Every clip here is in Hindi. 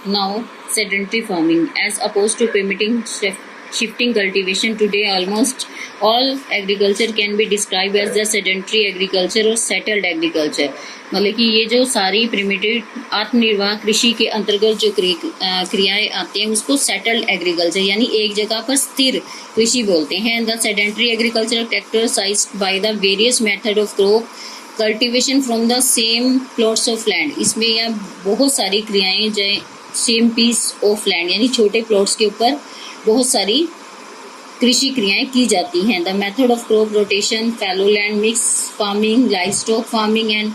Now, sedentary farming, as opposed to permitting shifting cultivation today, almost all agriculture can be described as the sedentary agriculture or settled agriculture. मतलब कि ये जो सारी प्रिमिटिव आत्मनिर्वाह कृषि के अंतर्गत जो क्रियाएं आती हैं उसको सेटल्ड एग्रीकल्चर यानी एक जगह पर स्थिर कृषि बोलते हैं. The sedentary agriculture characterized by the various method of crop cultivation from the same plots of land. इसमें यह बहुत सारी क्रियाएं जो सेम पीस ऑफ लैंड यानी छोटे प्लॉट्स के ऊपर बहुत सारी कृषि क्रियाएं की जाती हैं. The method of crop rotation, fallow land mix farming, livestock farming and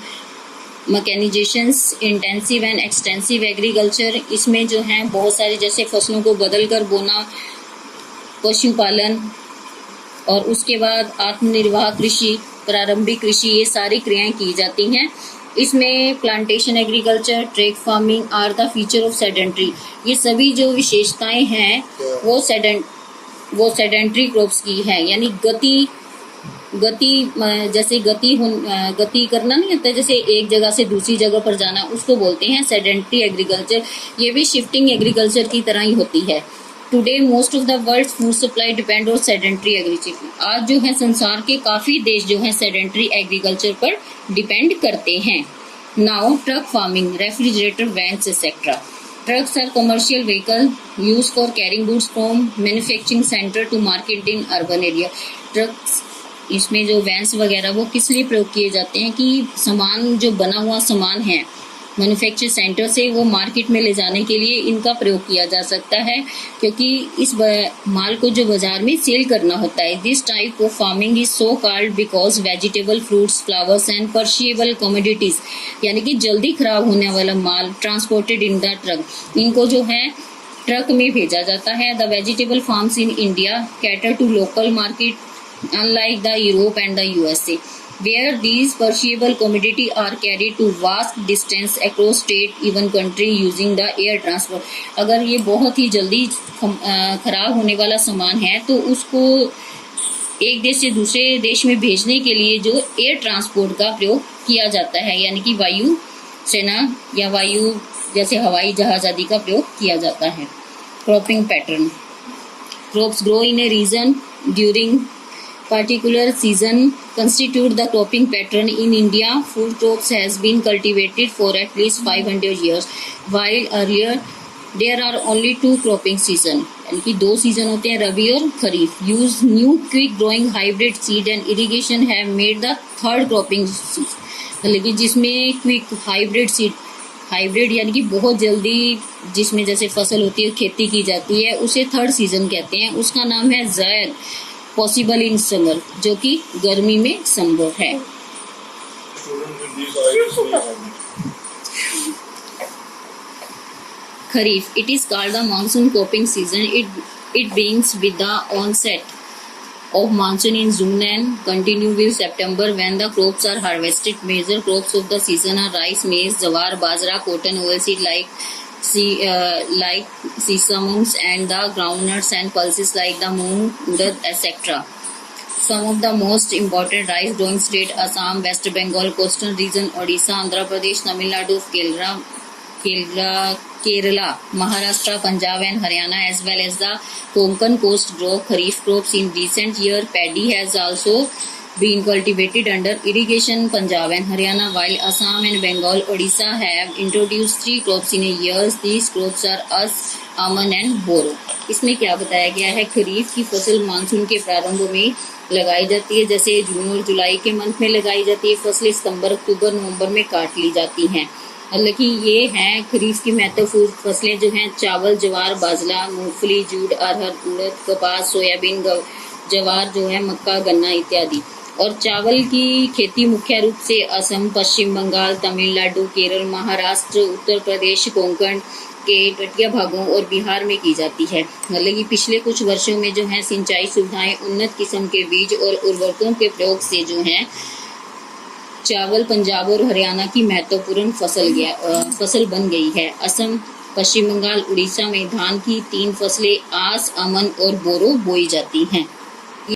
mechanisations, intensive and extensive agriculture. इसमें जो है बहुत सारी जैसे फसलों को बदल कर बोना, पशुपालन और उसके बाद आत्मनिर्वाह कृषि, प्रारंभिक कृषि, ये सारी क्रियाएं की जाती हैं. इसमें plantation agriculture, track farming are the feature of sedentary. ये सभी जो विशेषताएं हैं वो सेडेंटरी क्रॉप्स की है. यानी जैसे गति करना नहीं होता, जैसे एक जगह से दूसरी जगह पर जाना, उसको बोलते हैं सेडेंटरी एग्रीकल्चर. ये भी शिफ्टिंग एग्रीकल्चर की तरह ही होती है. Today most of the world food supply depend on sedentary agriculture. आज जो है संसार के काफ़ी देश जो है सेडेंटरी एग्रीकल्चर पर डिपेंड करते हैं. Now truck farming, refrigerator, vans etcetera. Trucks are commercial vehicle used for carrying goods from manufacturing center to market in urban area. Trucks इसमें जो वैन्स वगैरह वो किस लिए प्रयोग किए जाते हैं कि सामान जो बना हुआ सामान है मैन्युफैक्चर सेंटर से वो मार्केट में ले जाने के लिए इनका प्रयोग किया जा सकता है, क्योंकि इस माल को जो बाजार में सेल करना होता है. This type of farming is so called because vegetable, fruits, flowers and perishable commodities यानी कि जल्दी खराब होने वाला माल ट्रांसपोर्टेड इन द ट्रक, इनको जो है ट्रक में भेजा जाता है. The vegetable farms in India cater to local market unlike the Europe and the USA, where these perishable commodity are carried to vast distance across state, even country using the air transport. अगर ये बहुत ही जल्दी खराब होने वाला सामान है तो उसको एक देश से दूसरे देश में भेजने के लिए जो एयर ट्रांसपोर्ट का प्रयोग किया जाता है, यानी कि वायु सेना या वायु जैसे हवाई जहाज आदि का प्रयोग किया जाता है. Cropping pattern. Crops grow in A reason during particular season constitute the cropping pattern. In India, food crops has been cultivated for at least 500 years, while earlier there are only two cropping season. यानी कि दो सीजन होते हैं, रबी और खरीफ. Use new quick growing hybrid seed and irrigation have made the third cropping season. मतलब कि जिसमें क्विक हाइब्रिड सीड, हाइब्रिड यानी कि बहुत जल्दी जिसमें जैसे फसल होती है खेती की जाती है उसे थर्ड सीजन कहते हैं. उसका नाम है ज़ैद पॉसिबल इन समर, जो कि गर्मी में संभव है. Kharif. It is called the monsoon cropping season. It begins with the onset of monsoon in June and continue with September when the crops are harvested. Major crops of the season are rice, maize, jawar, bajra, cotton, oilseed like sesames and the groundnuts and pulses like the moong, urad, etc. Some of the most important rice growing state: Assam, West Bengal, coastal region, Odisha, Andhra Pradesh, Tamil Nadu, Kerala, Maharashtra, Punjab and Haryana, as well as the Konkan coast grow kharif crops. In recent year, paddy has also been cultivated under irrigation. Punjab and Haryana, while Assam and Bengal, Odisha have introduced 3 crops in a year. These crops are aman and boro. इसमें क्या बताया गया है, खरीफ की फसल मानसून के प्रारंभ में लगाई जाती है, जैसे जून और जुलाई के मंथ में लगाई जाती है. फसलें सितंबर, अक्टूबर, नवंबर में काट ली जाती हैं. मतलब कि ये हैं खरीफ की महत्वपूर्ण फसलें जो हैं चावल, ज्वार, बाजरा, मूंगफली, जूट, अरहर, उड़द, कपास, सोयाबीन, ज्वार जो है मक्का, गन्ना इत्यादि. और चावल की खेती मुख्य रूप से असम, पश्चिम बंगाल, तमिलनाडु, केरल, महाराष्ट्र, उत्तर प्रदेश, कोंकण के तटीय भागों और बिहार में की जाती है. मतलब कि पिछले कुछ वर्षों में जो है सिंचाई सुविधाएं, उन्नत किस्म के बीज और उर्वरकों के प्रयोग से जो है चावल पंजाब और हरियाणा की महत्वपूर्ण फसल बन गई है. असम, पश्चिम बंगाल, उड़ीसा में धान की 3 फसलें आस, अमन और बोरो बोई जाती हैं.